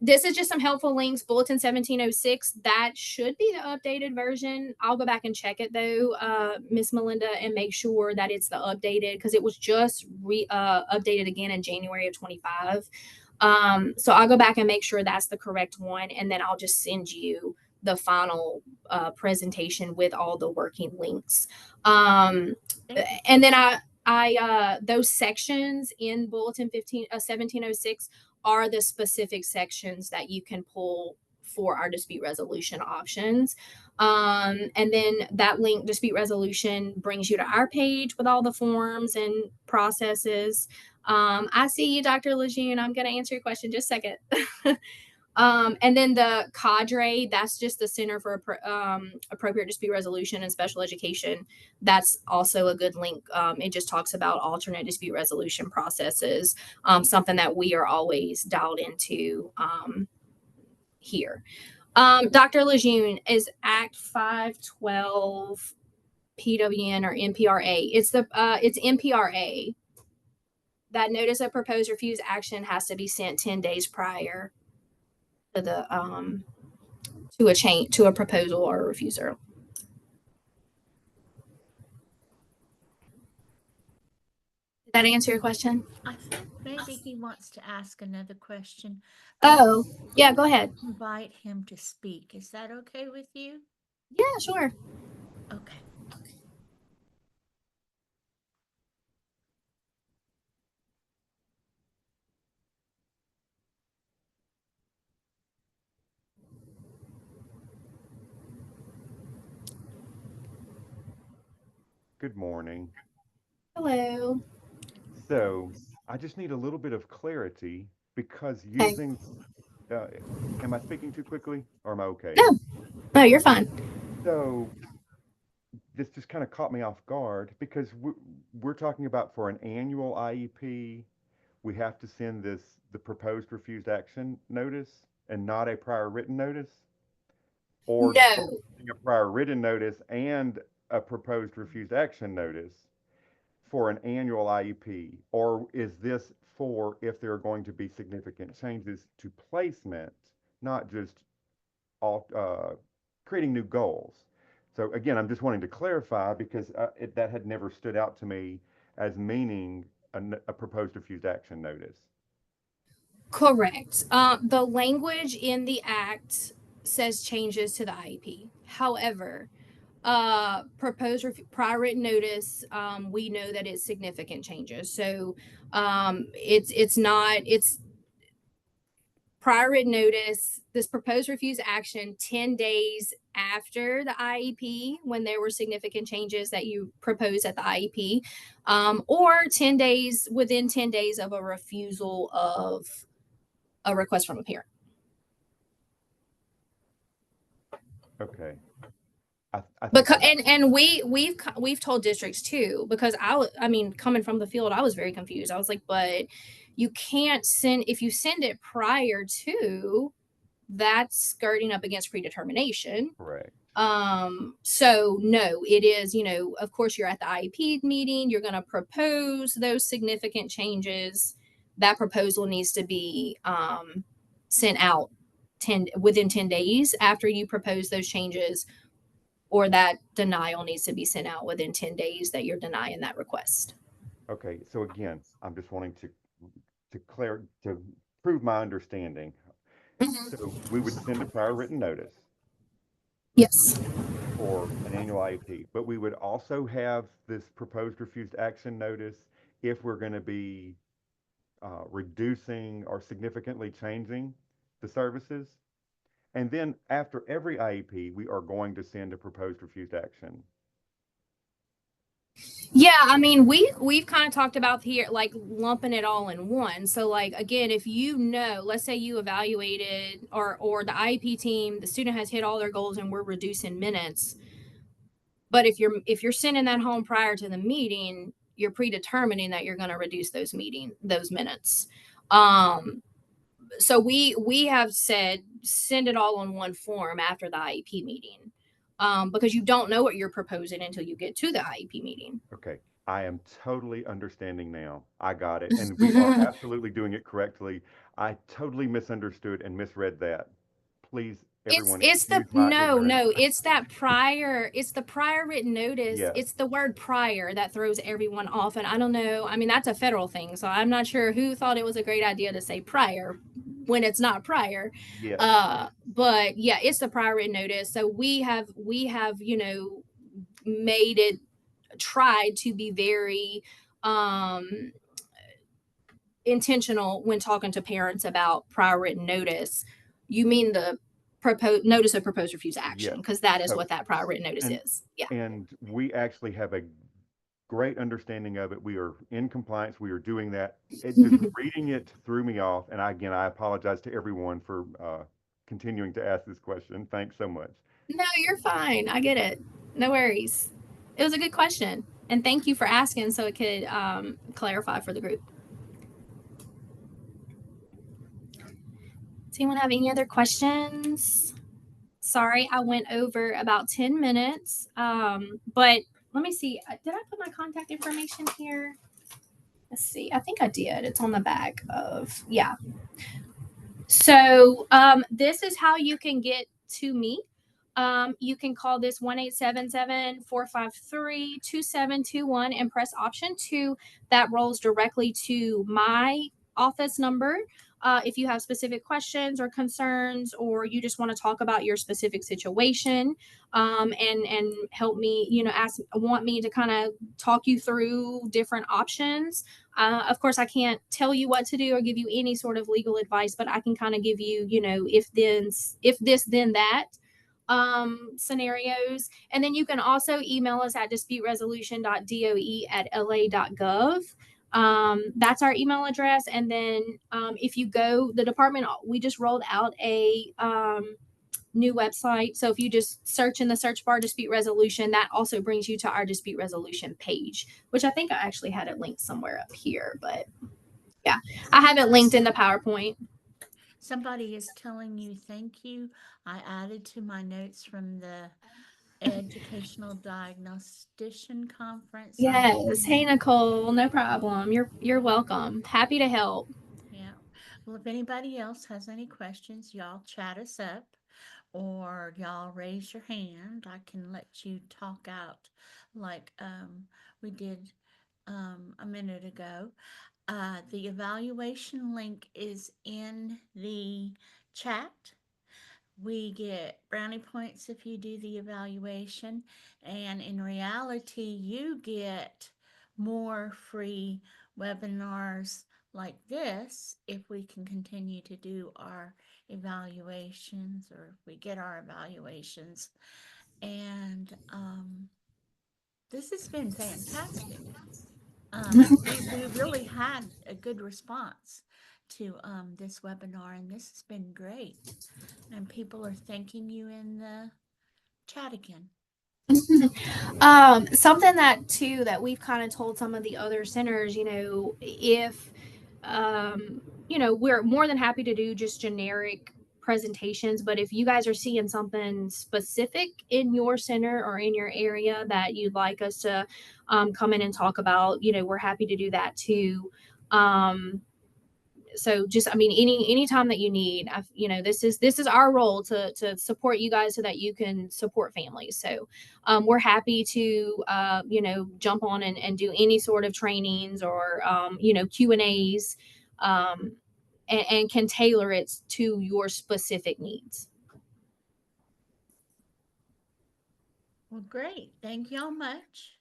This is just some helpful links. Bulletin 1706, that should be the updated version. I'll go back and check it though, Miss Melinda, and make sure that it's the updated because it was just updated again in January of 25. So I'll go back and make sure that's the correct one, and then I'll just send you the final presentation with all the working links. And then I those sections in Bulletin 1706 are the specific sections that you can pull for our dispute resolution options. And then that link, dispute resolution, brings you to our page with all the forms and processes. I see you, Dr. Lejeune. I'm going to answer your question just a second. And then the cadre, that's just the Center for Appropriate Dispute Resolution and Special Education. That's also a good link. It just talks about alternate dispute resolution processes, something that we are always dialed into here. Dr. Lejeune, is Act 512 PWN or MPRA. It's MPRA. That notice of proposed refused action has to be sent 10 days prior to the to a proposal or a refusal. Did that answer your question? I think maybe he wants to ask another question. Oh, yeah, go ahead. Invite him to speak. Is that okay with you? Yeah, sure. Okay. Good morning. Hello. So I just need a little bit of clarity because Okay. using, am I speaking too quickly or am I okay? No, no, you're fine. So this just kind of caught me off guard because we're talking about for an annual IEP, we have to send the proposed refused action notice and not a prior written notice, or No, a prior written notice and a proposed refused action notice for an annual IEP, or is this for if there are going to be significant changes to placement, not just all creating new goals? So again, I'm just wanting to clarify because that had never stood out to me as meaning a proposed refused action notice. correct. The language in the act says changes to the IEP. However, proposed prior written notice, we know that it's significant changes. So it's prior written notice, this proposed refused action 10 days after the IEP when there were significant changes that you proposed at the IEP, or 10 days within 10 days of a refusal of a request from a parent. Okay. I think Because and we've told districts too, because I mean, coming from the field, I was very confused. I was like, but you can't send, if you send it prior to, that's skirting up against predetermination. correct. So no, it is, of course you're at the IEP meeting, you're going to propose those significant changes. That proposal needs to be sent out within 10 days after you propose those changes, or that denial needs to be sent out within 10 days that you're denying that request. Okay. So again, I'm just wanting to prove my understanding. So we would send a prior written notice Yes. for an annual IEP, but we would also have this proposed refused action notice if we're going to be reducing or significantly changing the services. And then after every IEP, we are going to send a proposed refused action. Yeah, I mean, we've kind of talked about here like lumping it all in one. So like again, if let's say you evaluated or the IEP team, the student has hit all their goals and we're reducing minutes. But if you're sending that home prior to the meeting, you're predetermining that you're going to reduce those minutes. So we have said send it all on one form after the IEP meeting. Because you don't know what you're proposing until you get to the IEP meeting. Okay. I am totally understanding now. I got it. And we are absolutely doing it correctly. I totally misunderstood and misread that. Please, everyone, It's the excuse my ignorance. it's the prior written notice. Yes. It's the word prior that throws everyone off. And I don't know, I mean, that's a federal thing, so I'm not sure who thought it was a great idea to say prior when it's not prior. Yes. But yeah, it's the prior written notice. So we have made it, tried to be very intentional when talking to parents about prior written notice. You mean the notice of proposed refused action, Yes. because that is So, what that prior written notice and is. Yeah. and we actually have a great understanding of it. We are in compliance. We are doing that. It just reading it threw me off. And again, I apologize to everyone for continuing to ask this question. Thanks so much. No, you're fine. I get it. No worries. It was a good question. And thank you for asking so it could clarify for the group. Does anyone have any other questions? Sorry, I went over about 10 minutes. But let me see. Did I put my contact information here? Let's see. I think I did. It's on the back of, yeah. So this is how you can get to me. You can call this 1-877-453-2721 and press option 2. That rolls directly to my office number. If you have specific questions or concerns, or you just want to talk about your specific situation, and help me, want me to kind of talk you through different options. Of course, I can't tell you what to do or give you any sort of legal advice, but I can kind of give you, if this, then that scenarios. And then you can also email us at disputeresolution.doe@la.gov. That's our email address. And then if you go, the department, we just rolled out a new website. So if you just search in the search bar dispute resolution, that also brings you to our dispute resolution page, which I think I actually had it linked somewhere up here, but yeah, I have it linked in the PowerPoint. Somebody is telling you thank you. I added to my notes from the Educational Diagnostician Conference. Yes. Hey, Nicole, no problem. You're welcome. Happy to help. Yeah. Well, if anybody else has any questions, y'all chat us up or y'all raise your hand. I can let you talk out like we did a minute ago. The evaluation link is in the chat. We get brownie points if you do the evaluation, and in reality, you get more free webinars like this if we can continue to do our evaluations, or if we get our evaluations. And this has been fantastic. We really had a good response to this webinar, and this has been great. And people are thanking you in the chat again. Something that too that we've kind of told some of the other centers, if we're more than happy to do just generic presentations, but if you guys are seeing something specific in your center or in your area that you'd like us to come in and talk about, we're happy to do that too. So just, any time that you need, this is our role to support you guys so that you can support families. So we're happy to jump on and do any sort of trainings or Q&As, and can tailor it to your specific needs. Well, great. Thank y'all much.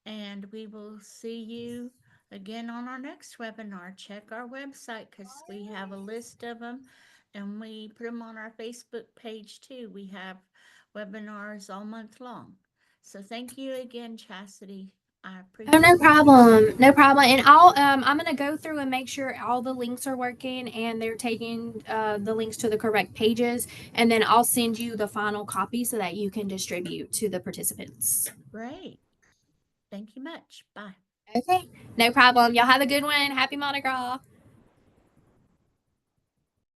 And we will see you again on our next webinar. Check our website because we have a list of them, and we put them on our Facebook page too. We have webinars all month long. So thank you again, Chasity. I appreciate Oh, no problem. No problem. And I'm going to go through and make sure all the links are working and they're taking the links to the correct pages. And then I'll send you the final copy so that you can distribute to the participants. Great. Thank you much. Bye. Okay. No problem. Y'all have a good one. Happy Mardi Gras.